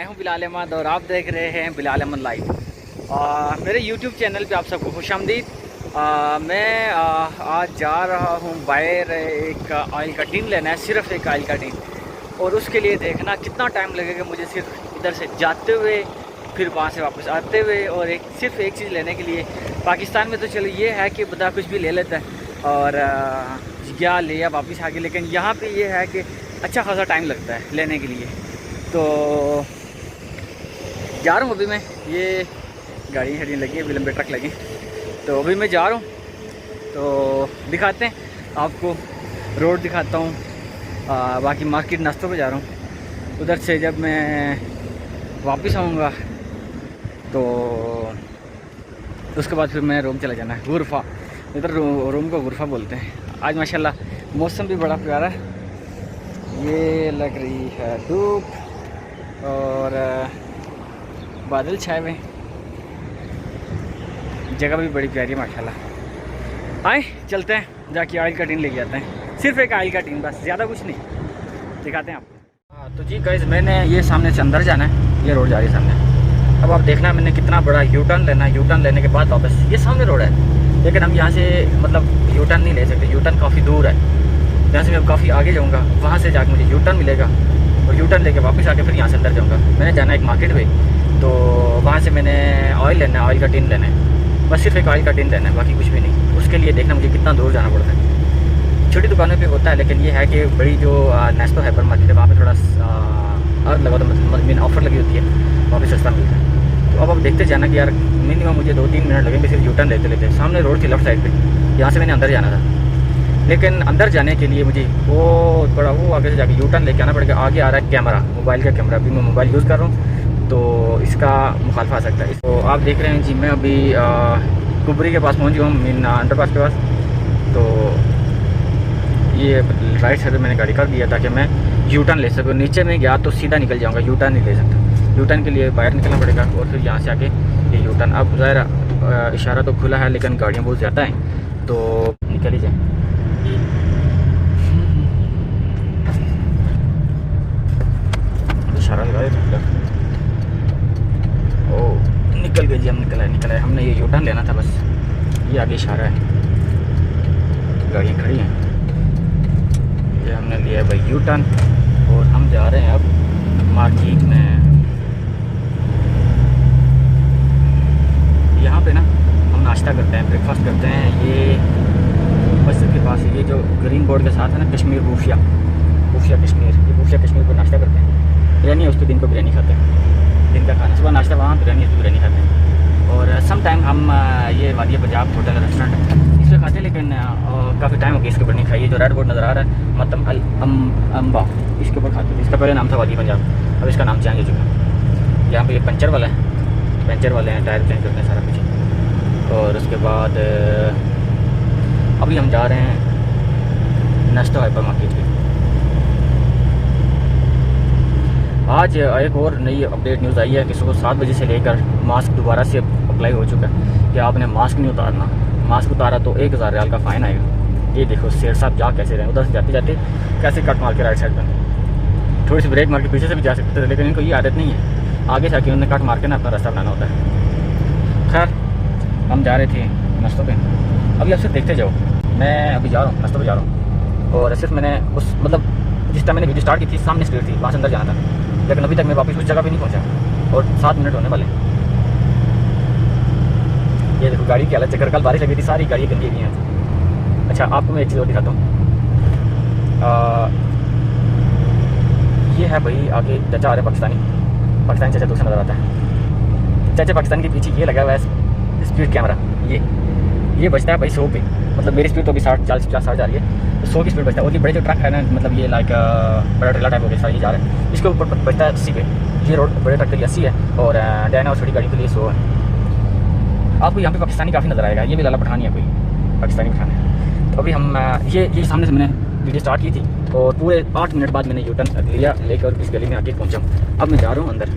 हूं बिलाल अहमद और आप देख रहे हैं बिलाल अहमद लाइव। मेरे YouTube चैनल पे आप सबको खुशामदीद। मैं आज जा रहा हूं बाहर, एक ऑयल का टिन लेना है, सिर्फ एक ऑयल का टिन, और उसके लिए देखना कितना टाइम लगेगा मुझे सिर्फ इधर से जाते हुए, फिर वहाँ से वापस आते हुए, और सिर्फ एक चीज़ लेने के लिए। पाकिस्तान में तो चलो ये है कि बंदा कुछ भी ले लेता है और या ले या वापस आ गया, लेकिन यहाँ पे ये है कि अच्छा खासा टाइम लगता है लेने के लिए। तो जा रहा हूँ अभी मैं, ये गाड़ी लगी है, लंबे ट्रक लगे, तो अभी मैं जा रहा हूँ। तो दिखाते हैं आपको, रोड दिखाता हूँ, बाकी मार्केट नाश्तों पे जा रहा हूँ। उधर से जब मैं वापस आऊँगा तो उसके बाद फिर मैं रूम चला जाना है, गुरफा। इधर रूम को गुरफा बोलते हैं। आज माशाल्लाह मौसम भी बड़ा प्यारा है, ये लग रही है धूप और बादल छाए हुए, जगह भी बड़ी प्यारी है माशाल्लाह। आए चलते हैं, जाके ऑयल का टिन लेके आते हैं, सिर्फ एक ऑयल का टिन, बस ज़्यादा कुछ नहीं। दिखाते हैं आपको। हाँ तो जी गाइस, मैंने ये सामने से अंदर जाना है, ये रोड जा रही है सामने। अब आप देखना मैंने कितना बड़ा यू टर्न लेना है, यू टर्न लेने के बाद वापस, ये सामने रोड है, लेकिन हम यहाँ से मतलब यू टर्न नहीं ले सकते, यू टर्न काफ़ी दूर है। जहाँ से मैं काफ़ी आगे जाऊँगा वहाँ से जाकर मुझे यू टर्न मिलेगा, और यू टर्न लेके वापस आके फिर यहाँ से अंदर जाऊँगा। मैंने जाना है एक मार्केट में, तो वहाँ से मैंने ऑयल लेना है, ऑयल का टिन लेना है, बस सिर्फ एक ऑयल का टिन लेना है, बाकी कुछ भी नहीं। उसके लिए देखना मुझे कितना दूर जाना पड़ता है। छोटी दुकानों पे होता है, लेकिन ये है कि बड़ी जो नेस्टो हाइपर मार्केट है वहाँ पे थोड़ा अर्थ लगा, तो मतलब ऑफर लगी होती है, वहाँ पे सस्ता मिलता है। तो अब देखते जाना कि यार मिनिमम मुझे 2-3 मिनट लगेंगे सिर्फ यू टर्न लेते लेते। सामने रोड थी लेफ्ट साइड पे, यहाँ से मैंने अंदर जाना था, लेकिन अंदर जाने के लिए मुझे वो बड़ा वो आगे से जाके यू टर्न लेके आना पड़ेगा। आगे आ रहा है कैमरा, मोबाइल का कैमरा, अभी मैं मोबाइल यूज़ कर रहा हूँ तो इसका मुखालफा आ सकता है। तो आप देख रहे हैं जी, मैं अभी कुबरी के पास पहुँच गया हूँ, मीन अंडरपास के पास। तो ये राइट साइड मैंने गाड़ी कर दिया ताकि मैं यू टर्न ले सकूँ। नीचे में गया तो सीधा निकल जाऊँगा, यू टर्न नहीं ले सकता। यू टर्न के लिए बाहर निकलना पड़ेगा और फिर यहाँ से आके ये यू टर्न। अब ज़ाहिर इशारा तो खुला है, लेकिन गाड़ियाँ बहुत ज़्यादा हैं, तो निकल ही जाए। इशारा लगा दे, ओ निकल गए जी, हम निकल आए। हमने ये यू टर्न लेना था, बस ये आगे इशारा है, गाड़ियाँ खड़ी हैं। ये हमने लिया है भाई यू टर्न, और हम जा रहे हैं अब मार्केट में। यहाँ पे ना हम नाश्ता करते हैं, ब्रेकफास्ट करते हैं। ये मस्जिद के पास ये जो ग्रीन बोर्ड के साथ है ना, कश्मीर बूफिया कश्मीर, ये बूफिया कश्मीर पर नाश्ता करते हैं। बिरयानी है, उस पर दिन को बिरयानी खाते हैं, दिन का खाना, सुबह नाश्ता वहाँ, बिरयानी है तो बिरयानी खाते हैं। और सम टाइम हम ये वादी पंजाब होटल रेस्टोरेंट इस पर खाते हैं, लेकिन काफ़ी टाइम हो गया इसके ऊपर नहीं खाई। जो रेड बोर्ड नज़र आ रहा है मतलब अम्बा, इसके ऊपर खाते थे। इसका पहले नाम था वादी पंजाब, अब इसका नाम चेंज हो चुका है। यहाँ पे ये पंचर वाला है, पंचर वाले हैं, टायर चेंज करते हैं सारा कुछ। और उसके बाद अभी हम जा रहे हैं नेस्टो हाइपर मार्केट पे। आज एक और नई अपडेट न्यूज़ आई है कि सुबह 7 बजे से लेकर मास्क दोबारा से अप्लाई हो चुका है कि आपने मास्क नहीं उतारना। मास्क उतारा तो 1000 रियाल का फ़ाइन आएगा। ये देखो शेर साहब जा कैसे रहे, उधर से जाते जाते कैसे कट मार के राइट साइड पर, थोड़ी सी ब्रेक मार के पीछे से भी जा सकते थे, लेकिन इनको ये आदत नहीं है, आगे से आके उन्होंने कट मार के ना अपना रास्ता बनाना होता है। खैर हम जा रहे थे नाश्तों पे, अभी आप सिर्फ देखते जाओ। मैं अभी जा रहा हूँ नाश्तों पे जा रहा हूँ, और सिर्फ मैंने उस मतलब जिस टाइम मैंने वीडियो स्टार्ट की थी सामने स्ट्रीट थी, वहाँ से अंदर जाना था, लेकिन अभी तक मैं वापस उस जगह पे नहीं पहुँचा, और 7 मिनट होने वाले। ये देखो गाड़ी की हालत चक्कर, कल बारिश लगी थी, सारी गाड़ियाँ गंदी हुई हैं। अच्छा आपको मैं एक चीज़ और दिखाता हूँ, ये है भाई आगे चाचा आ रहे पाकिस्तानी चाचा दूसरा नज़र आता है। चाचा पाकिस्तान के पीछे ये लगा हुआ है स्पीड कैमरा, ये बचता है भाई 100 पे, मतलब मेरी स्पीड तो अभी 60 जा रही है, तो 100 की स्पीड बचता है। और ये बड़े जो ट्रक है ना, मतलब ये लाइक बड़ा ट्रेलर टाइप हो गया, ये जा रहा है, इसके ऊपर बचता है 80 पे। ये रोड बड़े ट्रक के लिए 80 है, और डैना और छोटी गाड़ी के लिए 100 है। आपको यहाँ पे पाकिस्तानी काफ़ी नज़र आएगा, ये भी लाला पठानी है, कोई पाकिस्तानी पठान है। तो अभी हम ये सामने से मैंने वीडियो स्टार्ट की थी, और पूरे 8 मिनट बाद मैंने यू टर्न लिया, लेकर इस गली में आके पहुँचा। अब मैं जा रहा हूँ अंदर।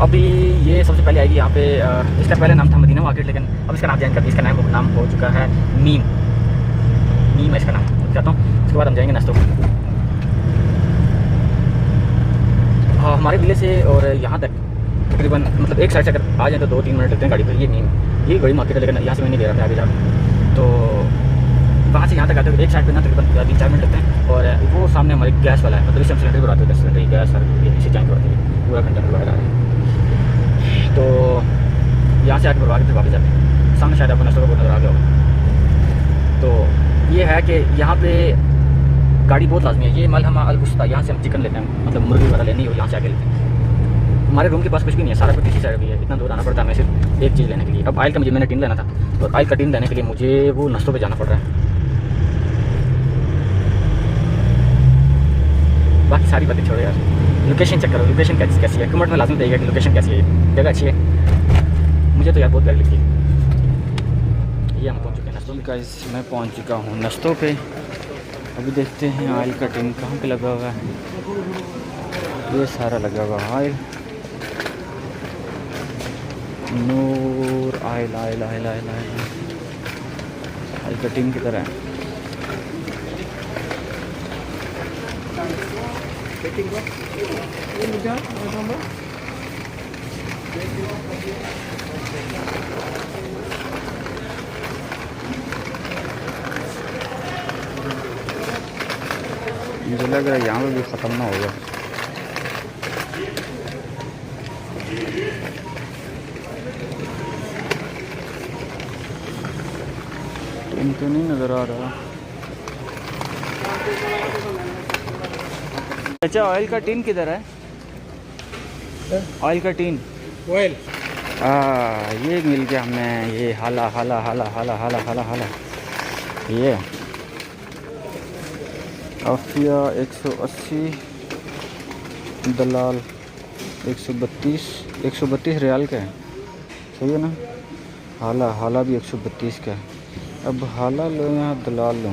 अभी ये सबसे पहले आएगी यहाँ पे, इसका पहले नाम था मदीना मार्केट, लेकिन अब इसका नाम चेंज कर दिया, इसका नाम हो चुका है नीम है इसका नाम। चाहता हूँ उसके बाद हम जाएंगे नाश्तों को। हमारे विलेज से और यहाँ तक तकरीबन मतलब एक साइड से अगर आ जाए तो 2-3 मिनट लगते हैं गाड़ी पर। ये नहीं, ये बड़ी मार्केट है, लेकिन यहाँ से मैं नहीं ले रहा था आगे जाकर। तो वहाँ से यहाँ तक आते हैं एक साइड पे ना तकरीबन 3-4 मिनट लगते हैं। और वो सामने हमारी गैस वाला है, मतलब इसे हम सिलेंडर भरवाते हैं, 10 सिलेंडर की गैस इसे जाएँ करवाते हैं, पूरा कंटेनर वगैरह है। तो यहाँ से आके भरवा के फिर वापस जाते हैं। सामने शायद आपको नस्टो का नज़र आ गया होगा। तो ये है कि यहाँ पे गाड़ी बहुत लाजमी है। ये मलहमा अल-वुस्ता, यहाँ से हम चिकन लेते हैं, मतलब मुर्गी वगैरह लेनी हो यहाँ से आके लेते हैं। हमारे रूम के पास कुछ भी नहीं है, सारा कुछ इसी साइड भी है, इतना दूर आना पड़ता है हमें सिर्फ एक चीज़ लेने के लिए। अब ऑयल का मैंने टिन लेना था, तो ऑयल का टिन लेने के लिए मुझे वो नस्तों पे जाना पड़ रहा है। बाकी सारी बातें छोड़ो यार, लोकेशन चेक करो, लोकेशन कैसी है। कमेंट में लाजमी देगा कि लोकेशन कैसी है, जगह अच्छी है। मुझे तो यार बहुत प्यारी लगती है। ये हम पहुँच चुके हैं नस्तों में। गाइस मैं पहुँच चुका हूँ नस्तों पे। अभी देखते हैं ऑयल का टिन कहाँ पे लगा हुआ है। ये सारा लगा हुआ oil, Noor oil oil oil oil oil का टिन की तरह है। मुझे लग रहा है यहाँ पर भी ख़त्म ना होगा। इनको नहीं नज़र आ रहा। अच्छा ऑयल का टिन किधर है? ऑयल का टिन ऑयल ये मिल गया हमें। ये हाला हाला हाला हाला हाला हाला हाला ये आफिया 180, दलाल 132 रियाल का है, सही है ना। हाला हाला भी 132 का है। अब हाला लो या दलाल लो?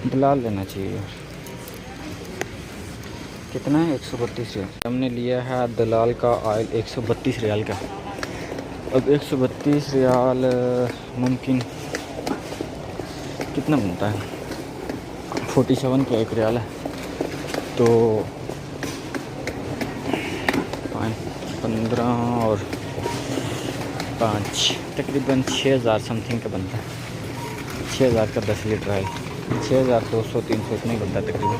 दलाल लेना चाहिए यार। कितना है? 132 रियाल। हमने लिया है दलाल का ऑयल 132 रियाल का। अब 132 रियाल मुमकिन कितना बनता है? 47 का 1 रियाल है, तो 15 और 5 तकरीबन 6000 समथिंग का बनता है। 6000 का 10 लीटर ऑयल, 6200-300 इतना ही बनता है तकरीबन।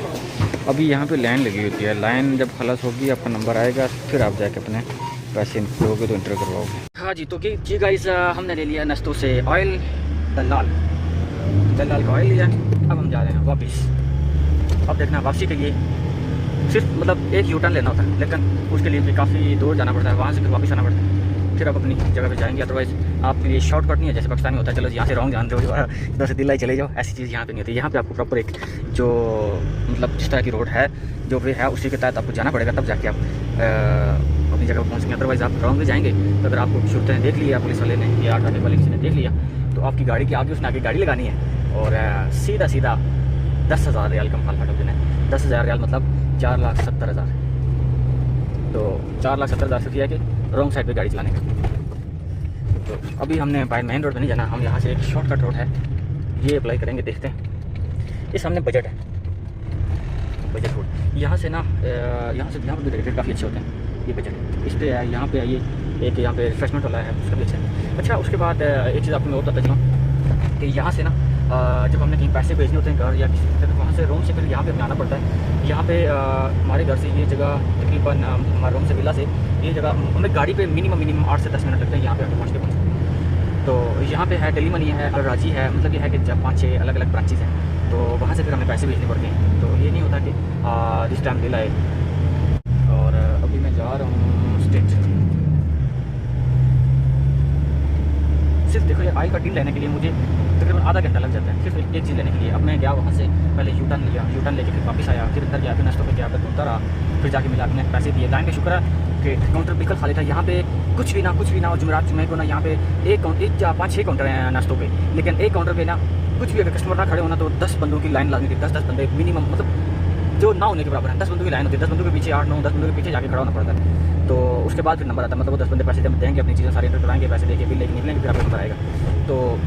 अभी यहाँ पे लाइन लगी होती है, लाइन जब खलास होगी आपका नंबर आएगा, फिर आप जाके अपने पैसे दोगे तो इंटर करवाओगे। हाँ जी, तो जी गाइस हमने ले लिया नस्तों से ऑयल, दलाल का ऑयल लिया। अब हम जा रहे हैं वापस। अब देखना वापसी के लिए सिर्फ मतलब एक यू टर्न लेना होता है, लेकिन उसके लिए भी काफ़ी दूर जाना पड़ता है, वहाँ से फिर वापस आना पड़ता है, फिर आप अपनी जगह पे जाएंगे। अदरवाइज़ आप ये शॉर्टकट नहीं है जैसे पाकिस्तान में होता है, चलो यहाँ से रॉन्ग जानते हो इधर से दिल्ली चले जाओ, ऐसी चीज़ यहाँ पे नहीं होती। यहाँ पे आपको प्रॉपर एक जो मतलब जिस तरह की रोड है, जो वे है, उसी के तहत आपको जाना पड़ेगा, तब जाके आप अपनी जगह पर पहुँचेंगे। अदरवाइज़ आप रॉन्ग भी जाएंगे तो अगर आपको शुरू देख लिया पुलिस वाले ने या ट्रैफिक वाले किसी ने देख लिया, तो आपकी गाड़ी के आगे उसने आगे गाड़ी लगानी है और सीधा 10,000 रियाल का माल फटक देना है। 10,000 रियाल मतलब 4,70,000। तो 4,70,000 से किया कि रॉन्ग साइड पे गाड़ी चलाने का। तो अभी हमने बाय मेन रोड पे नहीं जाना, हम यहाँ से एक शॉर्टकट रोड है ये अप्लाई करेंगे, देखते हैं। ये सामने बजट है, बजट रोड। यहाँ से ना यहाँ पर भी रेट काफ़ी अच्छे होते हैं। ये बजट इस पर है, यहाँ पे आइए, एक यहाँ पे रिफ्रेशमेंट वाला है, उसका भी अच्छा है। अच्छा, उसके बाद एक चीज़ आपको मैं और बताता चलूँ कि यहाँ से ना जब हमने कहीं पैसे भेजने होते हैं घर या किसी तो वहाँ से रूम से फिर यहाँ पे आना पड़ता है। यहाँ पे हमारे घर से ये जगह तकरीबन हमारे रूम से विला से ये जगह हमें गाड़ी पे मिनिमम 8 से 10 मिनट लगते हैं यहाँ पे आके पहुँचते। तो यहाँ पे है टेली मनी है, अलराजी है, मतलब ये है कि जब 5-6 अलग अलग ब्रांचेज़ हैं, तो वहाँ से फिर हमें पैसे भेजने पड़ते हैं। तो ये नहीं होता कि जिस टाइम दिल आए। और अभी मैं जा रहा हूँ स्टेट। सिर्फ देखो ये ऑयल का टिन लेने के लिए मुझे तकरीबन आधा घंटा लग जाता है, सिर्फ एक चीज़ लेने के लिए। अब मैं गया वहाँ से पहले यू टर्न लिया, यू टर्न लेके फिर वापस आया, फिर अंदर गया, फिर नाश्तों पे गया, फिर उतर रहा, फिर जाके मिला, अपने पैसे दिए। लाइन का शुक्र है कि काउंटर बिल्कुल खाली था। यहाँ पे कुछ भी ना जुमेरात जुमे को ना यहाँ पे एक 5-6 काउंटर हैं नाश्तों पे, लेकिन एक काउंटर पे ना कुछ भी अगर कस्टमर ना खड़े होना तो 10 बंदों की लाइन लाजमी थी। 10 बंदे मिनिमम, मतलब जो ना होने के बराबर है। 10 बंदों की लाइन होती है, 10 बंदों के पीछे 8-9 10 बंदों के पीछे जाके खड़ा होना पड़ता है। तो उसके बाद फिर नंबर आता है, मतलब वो 10 बंदे पैसे जब देंगे, अपनी चीज़ें सारी एंटर कराएंगे, पैसे देके बिल लेके निकलेंगे, फिर आपको नंबर आएगा। तो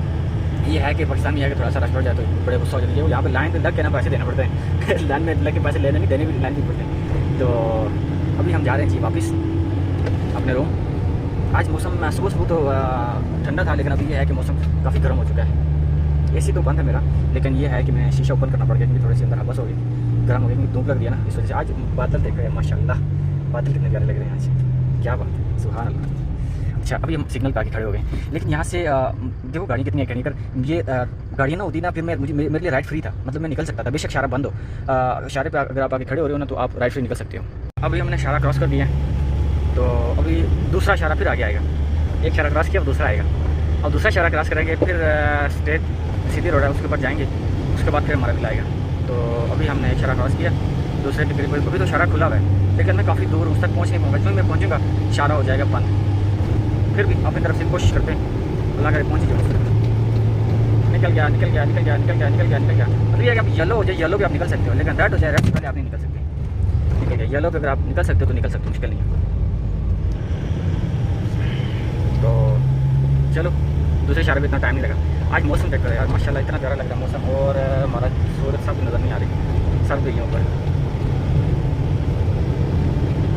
ये है कि पाकिस्तान में है कि थोड़ा सा रश पड़ जाए तो बड़े गुस्सा हो जाती है। यहाँ पे लाइन पे लग के ना पैसे देना पड़ते हैं लाइन में लग के पैसे लेने नहीं देने भी लाइन भी पड़ते हैं। तो अभी हम जा रहे हैं जी वापस अपने रूम। आज मौसम सुबह सुबह तो ठंडा था, लेकिन अभी ये है कि मौसम काफ़ी गर्म हो चुका है। एसी तो बंद है मेरा, लेकिन ये है कि मैं शीशा ओपन करना पड़ गया क्योंकि थोड़ी सी अंदर हवस हो गई, गर्म हो गई, क्योंकि धूप लग रही है ना, इस वजह से। आज बादल देख रहे हैं, माशाल्लाह बादल कितने प्यारे लग रहे हैं आज, क्या बात है, सुभान अल्लाह। अच्छा, अभी हम सिग्नल पे आके खड़े हो गए, लेकिन यहाँ से देखो गाड़ी कितनी है, कर ये गाड़ियाँ ना होती ना, फिर मेरे लिए राइड फ्री था, मतलब मैं निकल सकता था, बेशक शारा बंद हो। शारे पे अगर आप आगे खड़े हो रहे हो ना, तो आप राइड फ्री निकल सकते हो। अभी हमने शारा क्रॉस कर दिया है, तो अभी दूसरा शारा फिर आगे आएगा। एक शारा क्रॉस किया, अब दूसरा आएगा, और दूसरा शारा क्रॉस करेंगे, फिर स्ट्रेट सीधी रोड है, उसके ऊपर जाएंगे, उसके बाद फिर हमारा बिल आएगा। तो अभी हमने एक शारा क्रॉस किया, दूसरे के करीब, अभी तो शारा खुला हुआ है, लेकिन मैं काफ़ी दूर उस तक पहुँच नहीं पाऊँगा, जो मैं पहुँचूँगा शारा हो जाएगा बंद। फिर भी अपनी तरफ से कोशिश करते हैं, अल्लाह करे पहुँच जाए। निकल गया, निकल गया, निकल गया, निकल गया, निकल गया, निकल गया। मतलब ये है कि आप येलो हो जाए, येलो भी आप निकल सकते हो, लेकिन रेड हो जाए, रेड से पहले आप नहीं निकल सकते। निकल गया येलो पे, अगर आप निकल सकते हो तो निकल सकते हो, मुश्किल नहीं है। तो चलो, दूसरे शहर में इतना टाइम नहीं लगा। आज मौसम चेक करो यार, माशाल्लाह इतना प्यारा लग रहा है मौसम, और हमारा सूरज सब नज़र नहीं आ रही, सब गई ऊपर।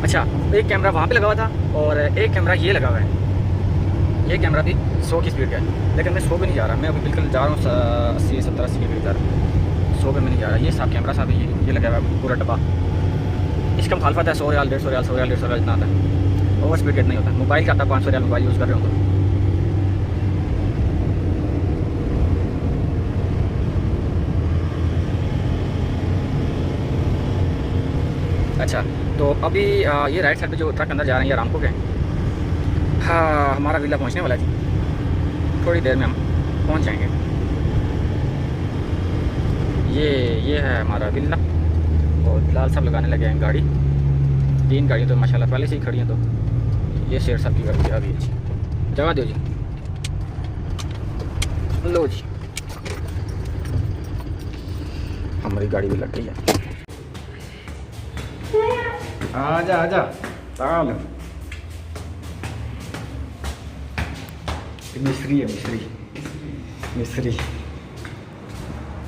अच्छा, एक कैमरा वहाँ पे लगा हुआ था और एक कैमरा ये लगा हुआ है। ये कैमरा भी 100 की स्पीड का है, लेकिन मैं 100 पे नहीं जा रहा, मैं अभी बिल्कुल जा रहा हूँ 80 70 80 के करीब जा रहा हूँ, 100 पे मैं नहीं जा रहा। ये साहब कैमरा साहब ये लगा हुआ है पूरा डब्बा, इसका मुखालफत है 100 रियाल 150 रियाल 100 रियाल 150 रियाल इतना आता है, ओवर स्पीड रेट नहीं होता। मोबाइल का आता है 500 रियाल, मोबाइल यूज़ कर रहे हो तो। अच्छा, तो अभी ये राइट साइड पे जो ट्रक अंदर जा रहे हैं ये रामको के हैं। हाँ, हमारा विला पहुंचने वाला है जी, थोड़ी देर में हम पहुंच जाएंगे। ये है हमारा विला, और फिलहाल सब लगाने लगे हैं गाड़ी। 3 गाड़ियाँ तो माशाल्लाह पहले से ही खड़ी हैं। तो ये शेर साहब की गाड़ी आ गई, जगह दो जी, लो जी, हमारी गाड़ी भी लग गई है। आजा आजा, ताल मिस्री है, मिस्री मिस्री।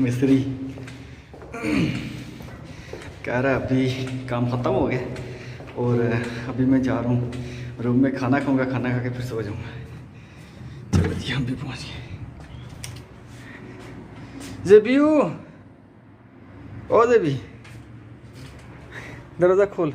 मिस्त्री कह रहा है अभी काम ख़त्म हो गया और अभी मैं जा रहा हूँ रूम में, खाना खाऊंगा, खाना खा के फिर सो जाऊँगा। चलो जी, हम भी पहुँच गए। ज़ेबियू, ओ ज़ेबी, दरवाज़ा खोल।